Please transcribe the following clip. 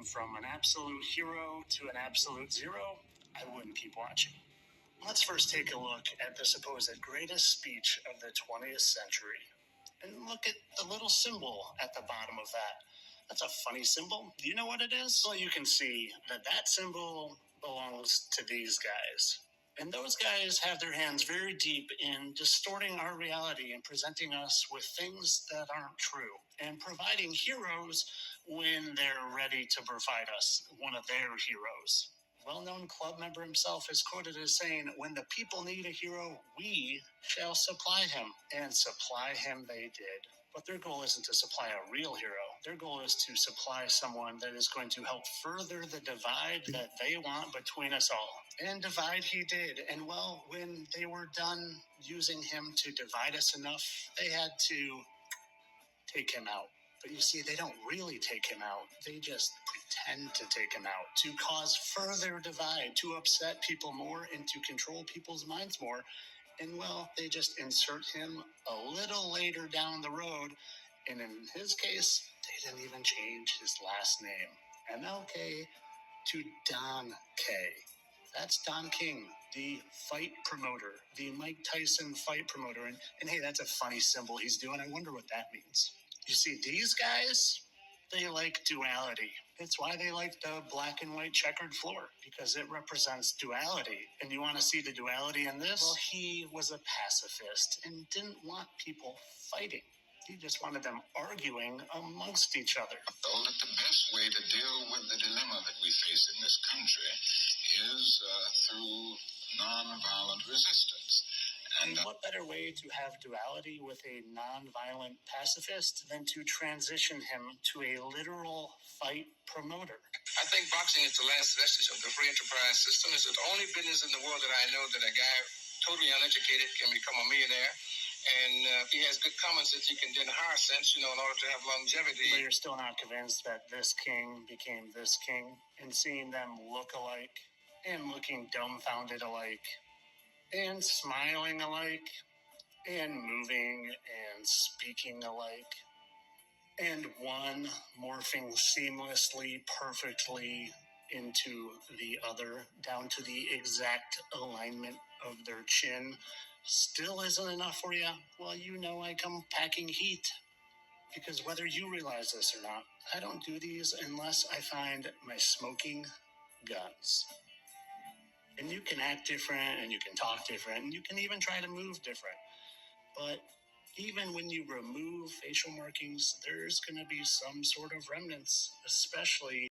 him from an absolute hero to an absolute zero, I wouldn't keep watching. Let's first take a look at the supposed greatest speech of the 20th century. And look at the little symbol at the bottom of that. That's a funny symbol. Do you know what it is? Well, you can see that that symbol belongs to these guys. And those guys have their hands very deep in distorting our reality and presenting us with things that aren't true and providing heroes when they're ready to provide us one of their heroes. Well-known club member himself is quoted as saying, "When the people need a hero, we shall supply him." And supply him they did. But their goal isn't to supply a real hero. Their goal is to supply someone that is going to help further the divide that they want between us all. And divide he did. And well, when they were done using him to divide us enough, they had to take him out. But you see, they don't really take him out. They just pretend to take him out to cause further divide, to upset people more and to control people's minds more. And well, they just insert him a little later down the road. And in his case, they didn't even change his last name. MLK to Don K. That's Don King, the fight promoter, the Mike Tyson fight promoter. And hey, that's a funny symbol he's doing. I wonder what that means. You see, these guys, they like duality. It's why they like the black and white checkered floor, because it represents duality. And you want to see the duality in this? Well, he was a pacifist and didn't want people fighting. He just wanted them arguing amongst each other. Though that the best way to deal with the dilemma that we face in this country is through nonviolent resistance. And what better way to have duality with a nonviolent pacifist than to transition him to a literal fight promoter? I think boxing is the last vestige of the free enterprise system. It's the only business in the world that I know that a guy totally uneducated can become a millionaire. And if he has good common sense, he can then hire sense, in order to have longevity. But you're still not convinced that this king became this king, and seeing them look alike and looking dumbfounded alike and smiling alike and moving and speaking alike, and one morphing seamlessly, perfectly into the other, down to the exact alignment of their chin, still isn't enough for you? Well, I come packing heat. Because whether you realize this or not, I don't do these unless I find my smoking guns. And you can act different, and you can talk different, and you can even try to move different. But even when you remove facial markings, there's going to be some sort of remnants, especially